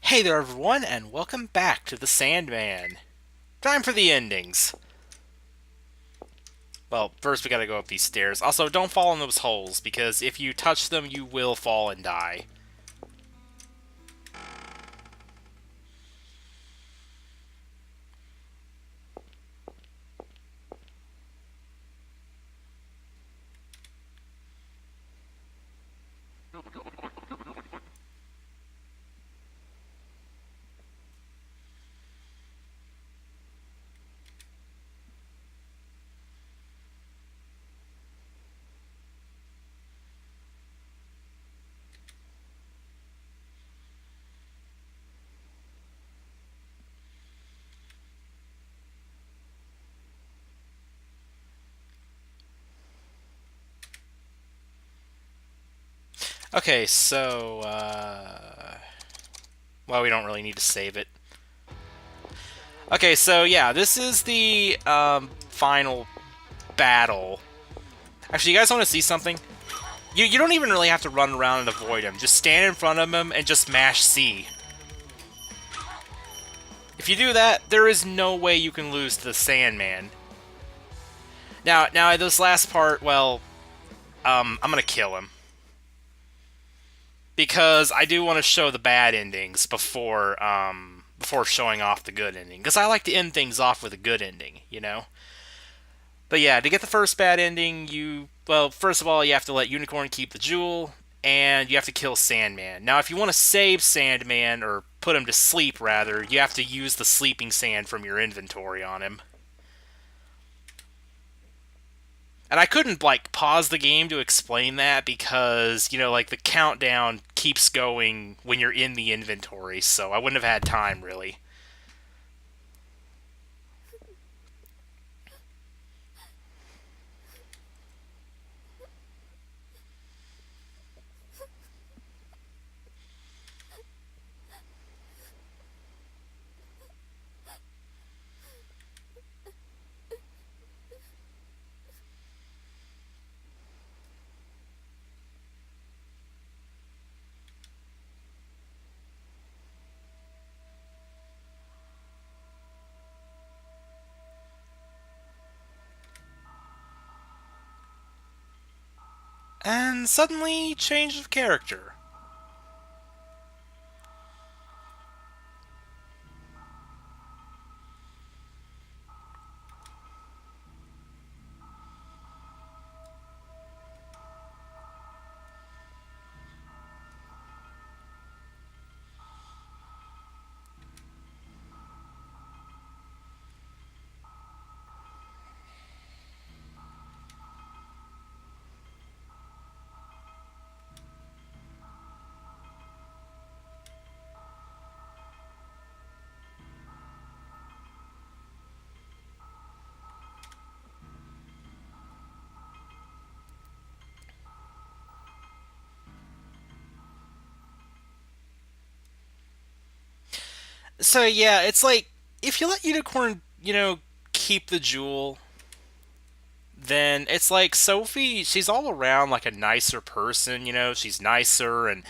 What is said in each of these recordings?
Hey there, everyone, and welcome back to the Sandman. Time for the endings. Well, first we gotta go up these stairs. Also, don't fall in those holes, because if you touch them, you will fall and die. Okay, so, well, we don't really need to save it. Okay, so yeah, this is the, final battle. Actually, you guys want to see something? You don't even really have to run around and avoid him. Just stand in front of him and just mash C. If you do that, there is no way you can lose to the Sandman. Now, this last part, well, I'm gonna kill him. Because I do want to show the bad endings before showing off the good ending. Because I like to end things off with a good ending, you know? But yeah, to get the first bad ending, well, first of all, you have to let Unicorn keep the jewel, and you have to kill Sandman. Now, if you want to save Sandman, or put him to sleep, rather, you have to use the sleeping sand from your inventory on him. And I couldn't, like, pause the game to explain that because, like, the countdown keeps going when you're in the inventory, so I wouldn't have had time, really. And suddenly, change of character. So yeah, it's like, if you let Unicorn, keep the jewel, then it's like Sophie, she's all around like a nicer person, she's nicer and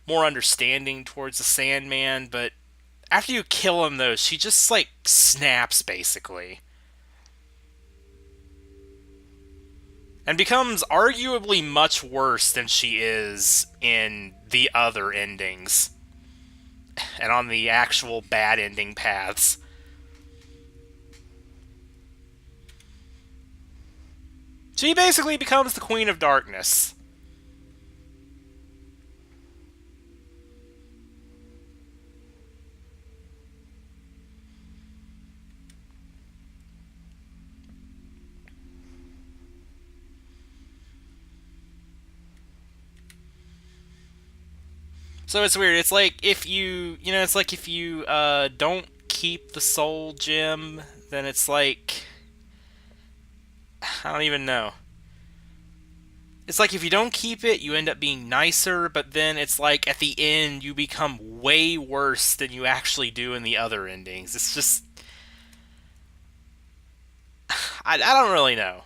more understanding towards the Sandman, but after you kill him, though, she just, like, snaps, basically. And becomes arguably much worse than she is in the other endings. And on the actual bad ending paths. She basically becomes the Queen of Darkness. So it's weird. It's like if you don't keep the soul gem, then it's like, I don't even know. It's like if you don't keep it, you end up being nicer, but then it's like at the end you become way worse than you actually do in the other endings. It's just, I don't really know.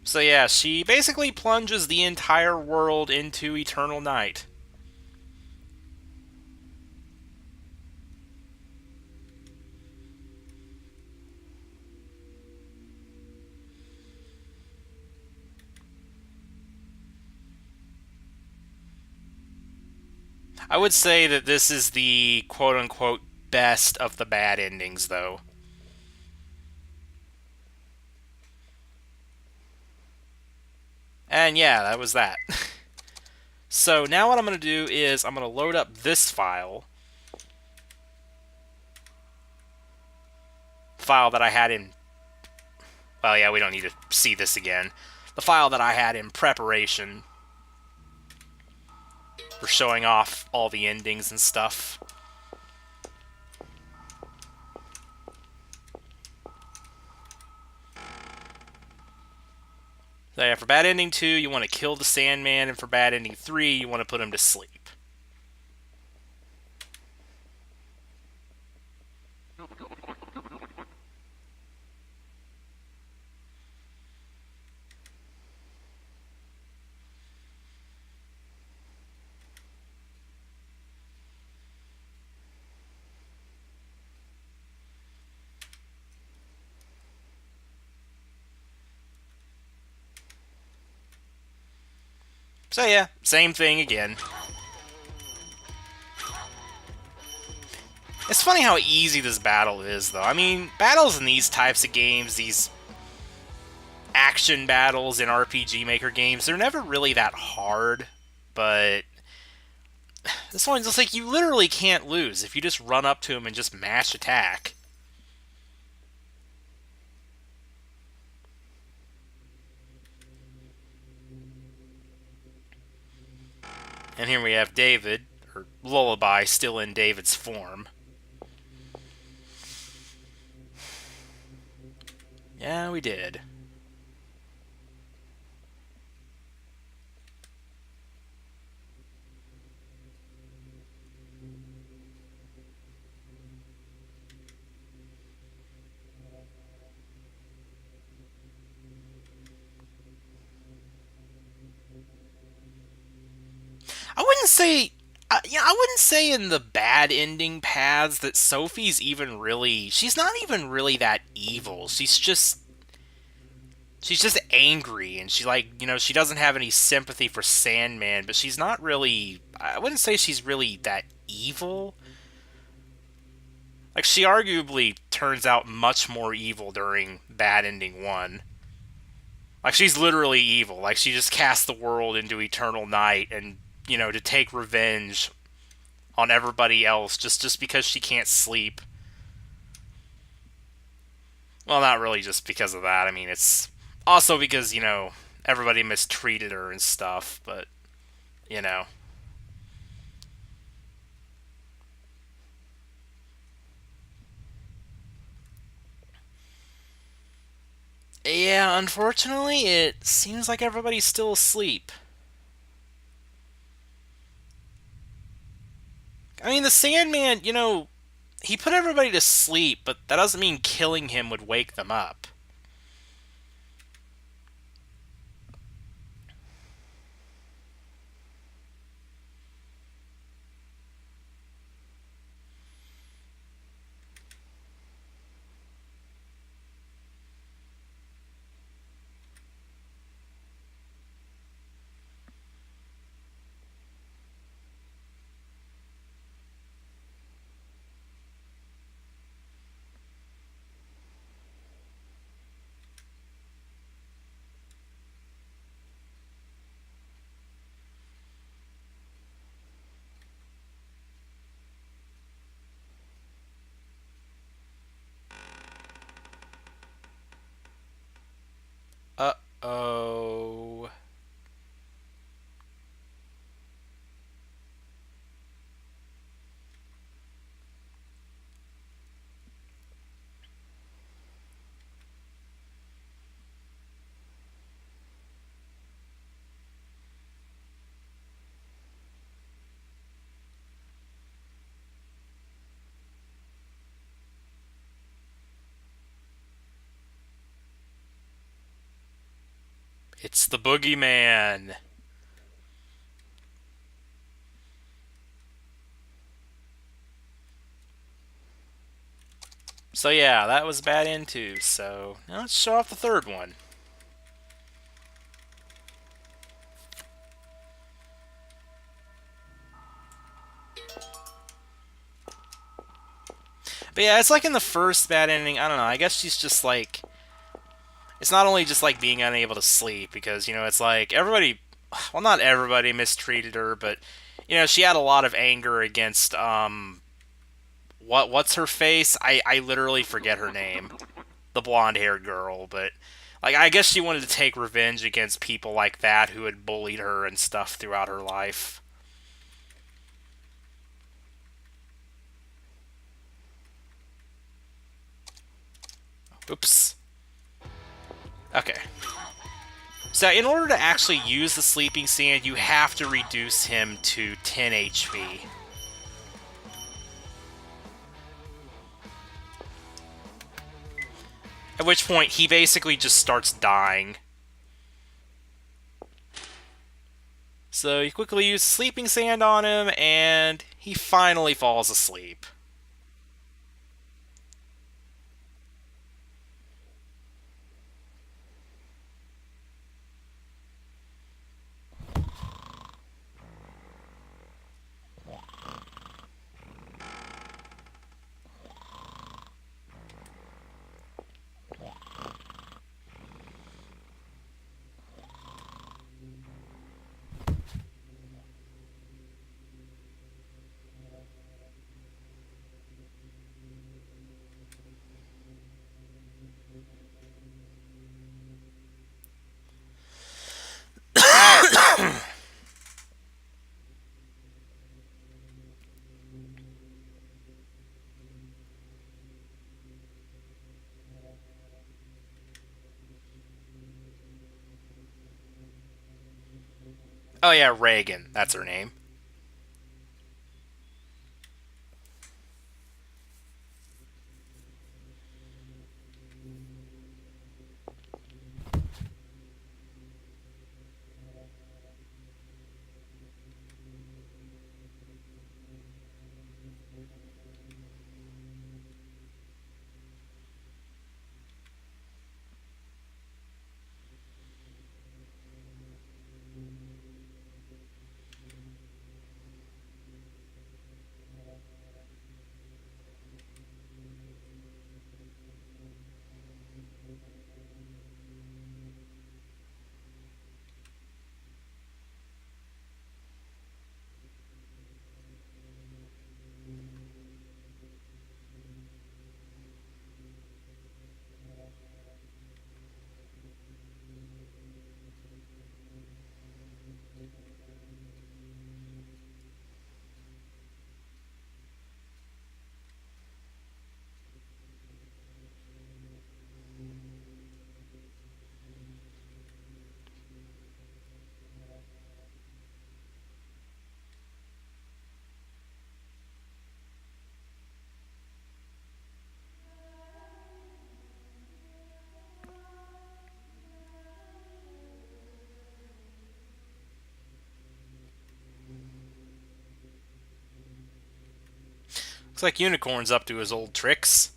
So yeah, she basically plunges the entire world into eternal night. I would say that this is the quote unquote best of the bad endings, though. And yeah, that was that. So now what I'm going to do is I'm going to load up this file that I had in. Well, yeah, we don't need to see this again. The file that I had in preparation for showing off all the endings and stuff. So yeah, for bad ending 2, you want to kill the Sandman, and for bad ending 3, you want to put him to sleep. So yeah, same thing again. It's funny how easy this battle is, though. I mean, battles in these types of games, these action battles in RPG Maker games, they're never really that hard, but this one's just like you literally can't lose if you just run up to him and just mash attack. And here we have David, or Lullaby, still in David's form. Yeah, we did. I wouldn't say. I wouldn't say in the bad ending paths that Sophie's even really. She's not even really that evil. She's just angry, and she she doesn't have any sympathy for Sandman, but she's not really. I wouldn't say she's really that evil. Like she arguably turns out much more evil during Bad Ending 1. Like she's literally evil. Like she just casts the world into eternal night and to take revenge on everybody else just because she can't sleep. Well, not really just because of that. I mean, it's also because, everybody mistreated her and stuff, but you know. Yeah, unfortunately, it seems like everybody's still asleep. I mean, the Sandman, he put everybody to sleep, but that doesn't mean killing him would wake them up. It's the boogeyman. So yeah, that was bad end two. So now let's show off the third one. But yeah, it's like in the first bad ending. I don't know. I guess she's just like it's not only just like being unable to sleep because it's like everybody, well, not everybody mistreated her, but she had a lot of anger against what's her face? I literally forget her name, the blonde haired girl, but like I guess she wanted to take revenge against people like that who had bullied her and stuff throughout her life. Oops. Okay. So in order to actually use the sleeping sand, you have to reduce him to 10 HP. At which point he basically just starts dying. So you quickly use sleeping sand on him, and he finally falls asleep. Oh yeah, Reagan. That's her name. Looks like Unicorn's up to his old tricks.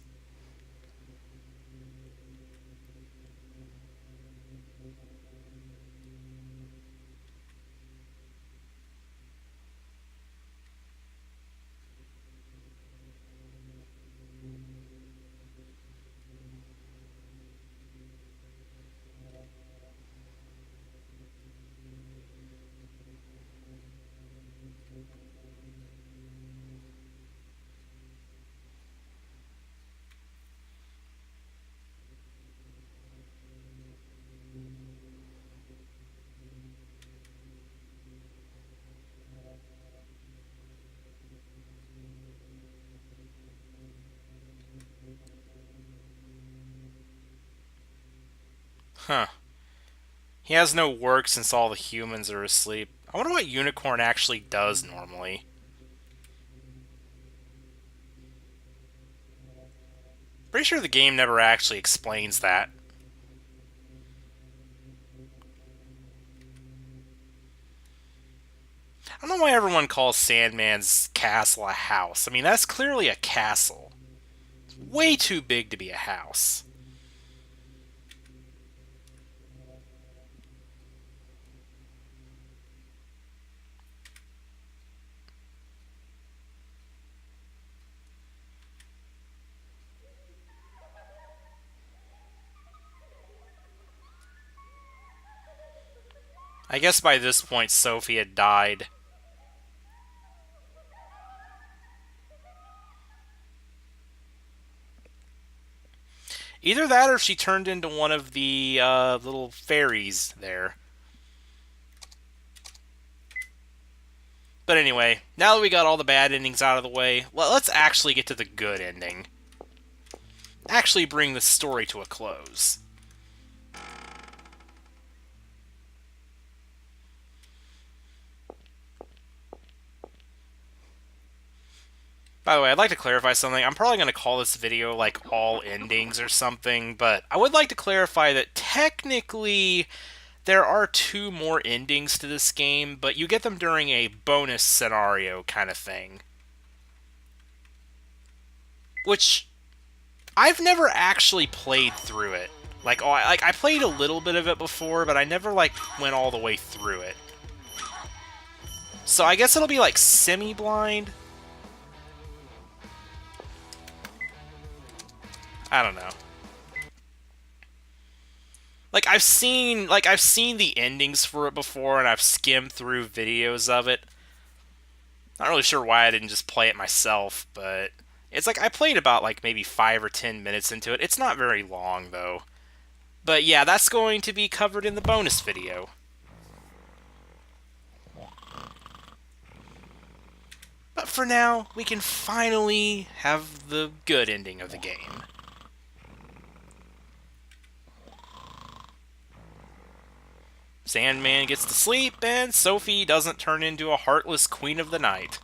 Huh. He has no work since all the humans are asleep. I wonder what Unicorn actually does normally. Pretty sure the game never actually explains that. I don't know why everyone calls Sandman's castle a house. I mean, that's clearly a castle. It's way too big to be a house. I guess by this point, Sophie had died. Either that or she turned into one of the little fairies there. But anyway, now that we got all the bad endings out of the way, let's actually get to the good ending. Actually bring the story to a close. By the way, I'd like to clarify something. I'm probably going to call this video like all endings or something, but I would like to clarify that technically there are two more endings to this game, but you get them during a bonus scenario kind of thing. Which I've never actually played through it. I played a little bit of it before, but I never went all the way through it. So I guess it'll be like semi-blind. I don't know. I've seen the endings for it before, and I've skimmed through videos of it. Not really sure why I didn't just play it myself, but it's like I played about maybe 5 or 10 minutes into it. It's not very long though. But yeah, that's going to be covered in the bonus video. But for now, we can finally have the good ending of the game. Sandman gets to sleep, and Sophie doesn't turn into a heartless queen of the night.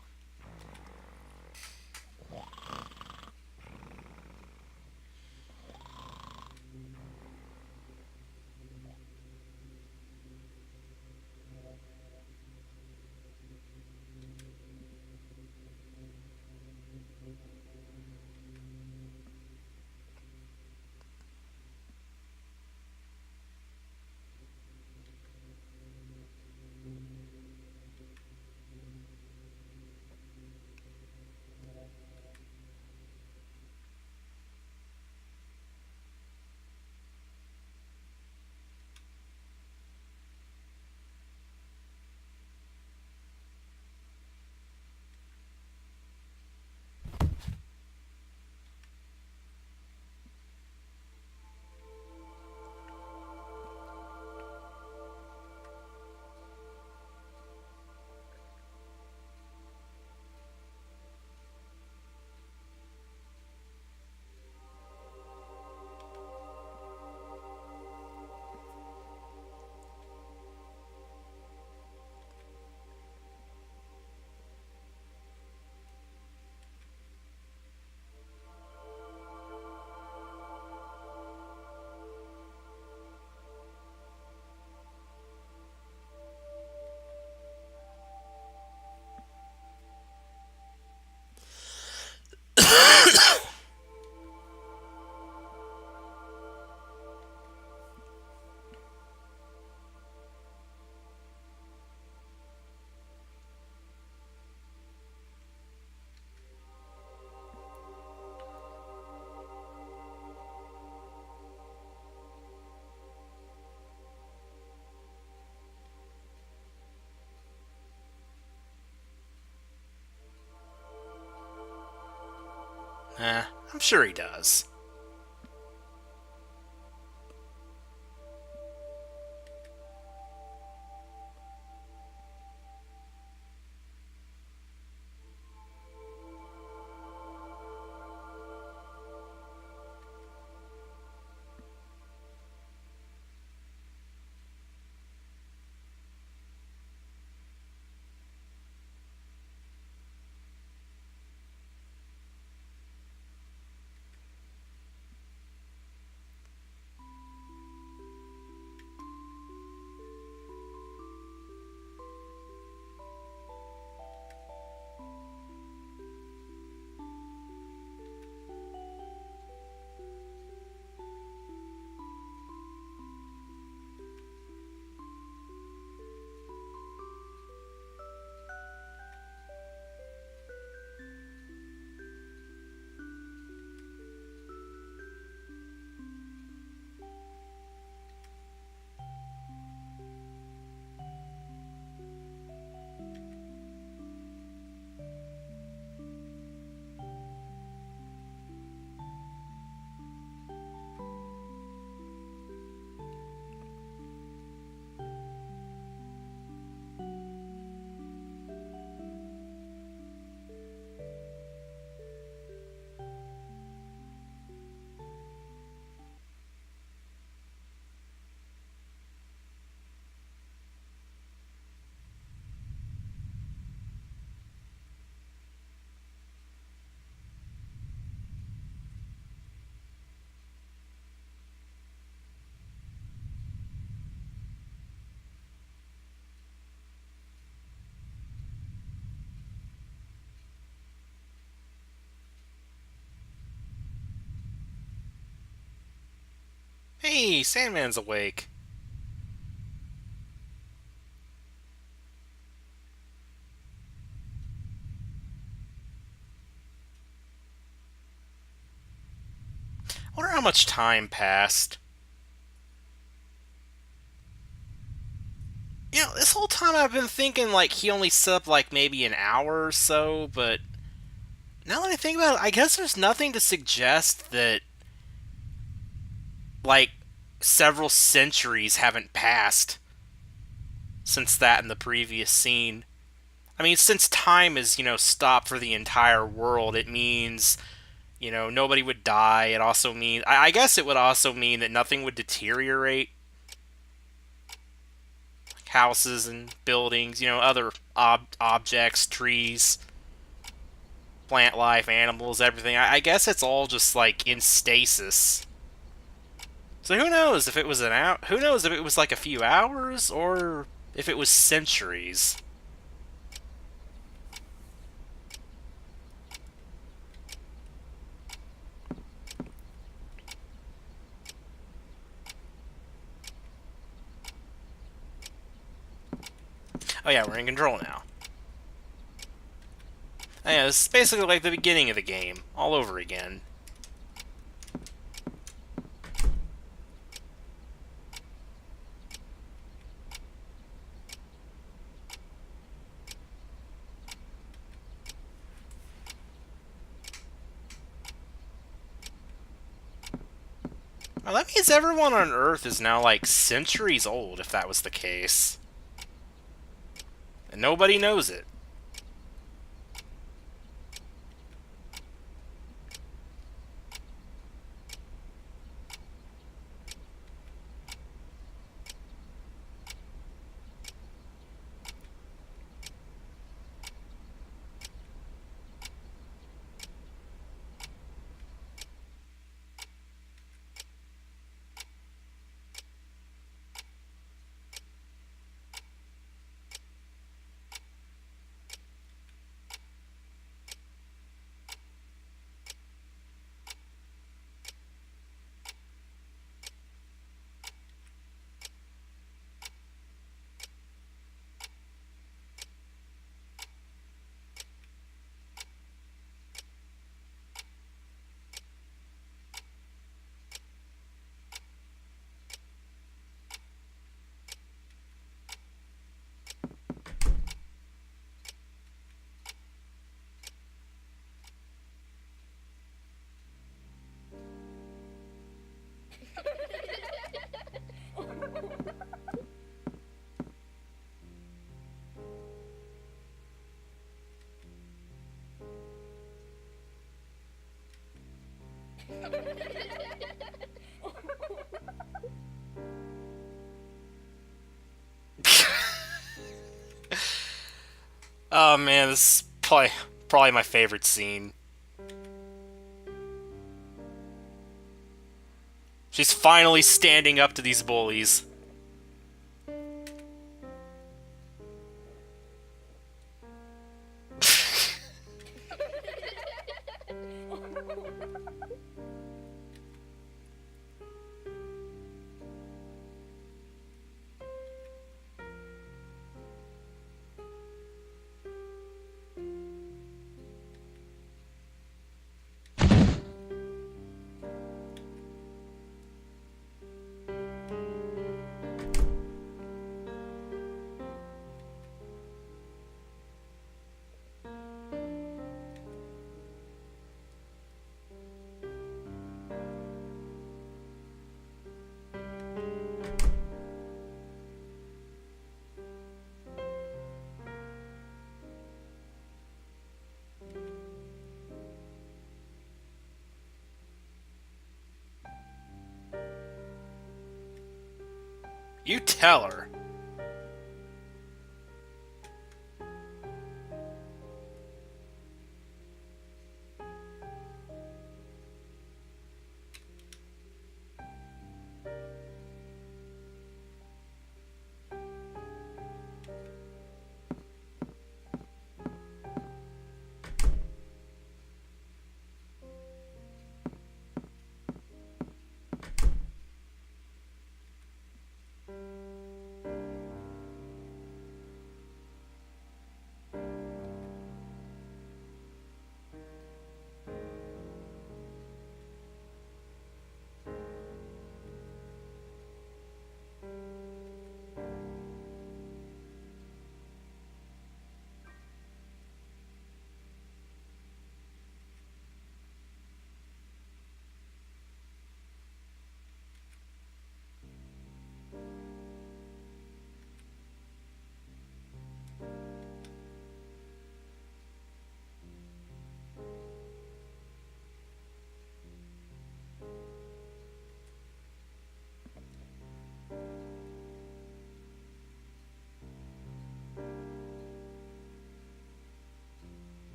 I'm sure he does. Hey, Sandman's awake. I wonder how much time passed. This whole time I've been thinking like he only slept like maybe an hour or so, but now that I think about it, I guess there's nothing to suggest that like several centuries haven't passed since that in the previous scene. I mean, since time is, stopped for the entire world, it means, nobody would die. It also means, I guess it would also mean that nothing would deteriorate. Houses and buildings, other objects, trees, plant life, animals, everything. I guess it's all just like in stasis. So who knows if it was an hour? Who knows if it was like a few hours or if it was centuries? Oh yeah, we're in control now. Yeah, this is basically like the beginning of the game, all over again. Well, that means everyone on Earth is now like centuries old, if that was the case. And nobody knows it. Oh man, this is probably my favorite scene. She's finally standing up to these bullies. You tell her.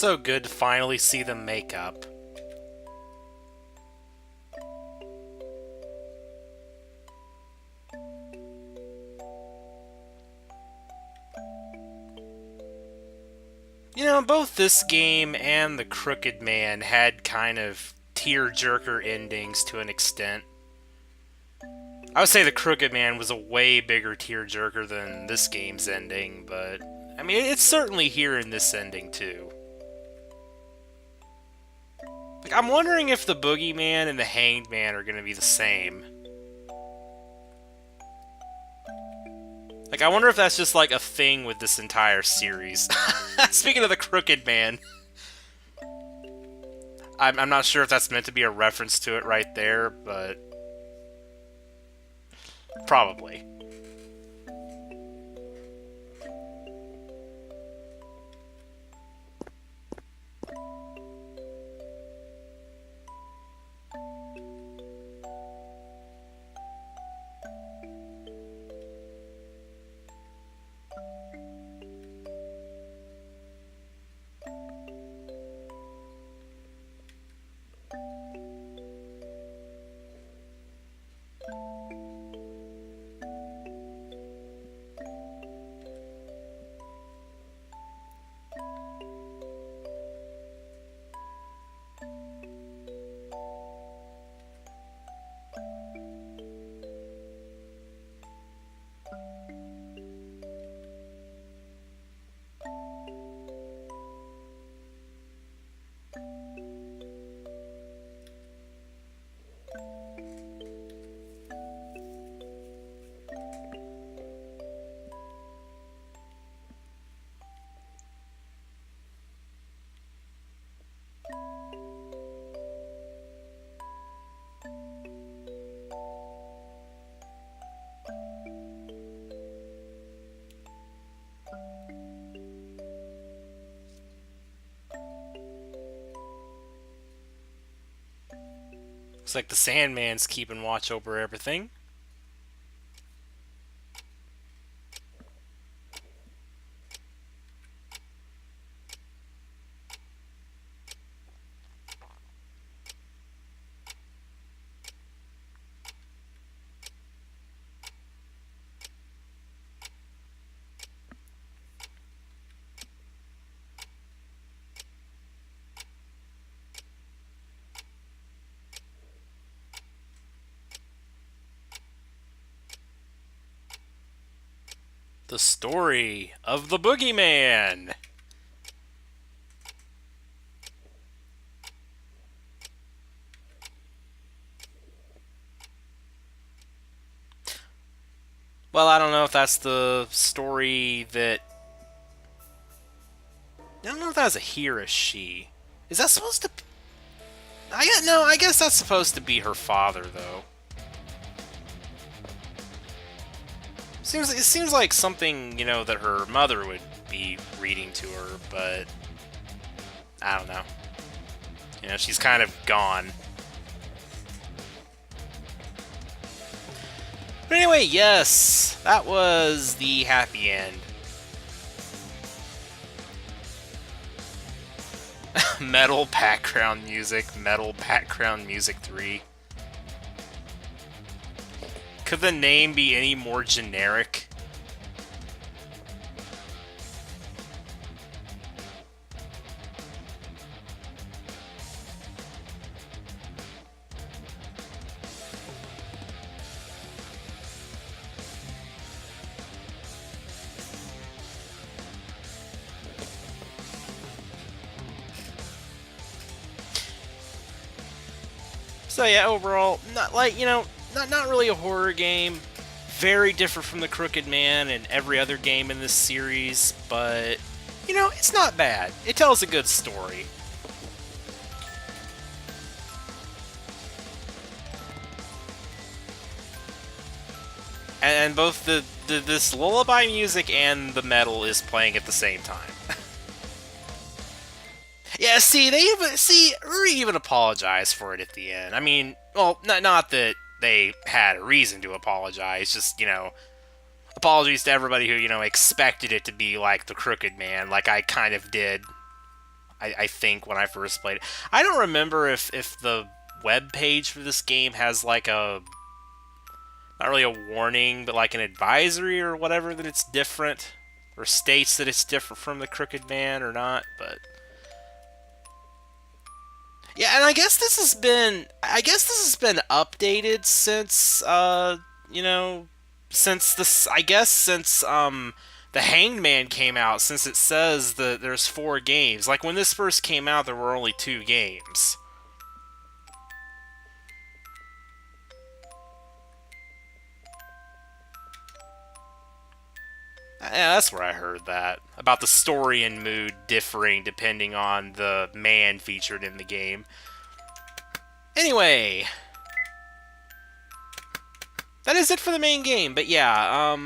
so good to finally see them make up. You know, both this game and The Crooked Man had kind of tearjerker endings to an extent. I would say The Crooked Man was a way bigger tearjerker than this game's ending, but I mean, it's certainly here in this ending too. Like, I'm wondering if the Boogeyman and the Hanged Man are going to be the same. Like, I wonder if that's just like a thing with this entire series. Speaking of the Crooked Man, I'm not sure if that's meant to be a reference to it right there, but probably. Looks like the Sandman's keeping watch over everything. The story of the Boogeyman. Well, I don't know if that's the story that... I don't know if that was a he or a she. Is that supposed to... No, I guess that's supposed to be her father, though. It seems like something, you know, that her mother would be reading to her, but... I don't know. You know, she's kind of gone. But anyway, yes, that was the happy end. Metal background music 3. Could the name be any more generic? So yeah, overall, not like, you know, not really a horror game. Very different from The Crooked Man and every other game in this series, but, you know, it's not bad. It tells a good story. And both this lullaby music and the metal is playing at the same time. Yeah, see, Uri even apologized for it at the end. I mean, well, not that they had a reason to apologize, just, you know, apologies to everybody who, you know, expected it to be like The Crooked Man, like I kind of did. I think when I first played it. I don't remember if the web page for this game has like a not really a warning, but like an advisory or whatever that it's different, or states that it's different from the Crooked Man or not. But yeah, and I guess this has been updated since you know, since this I guess since the Hanged Man came out, since it says that there's 4 games. Like when this first came out there were only 2 games. Yeah, that's where I heard that. About the story and mood differing depending on the man featured in the game. Anyway, that is it for the main game. But yeah,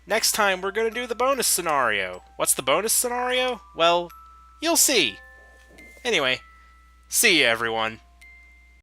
next time we're gonna do the bonus scenario. What's the bonus scenario? Well, you'll see. Anyway, see ya everyone.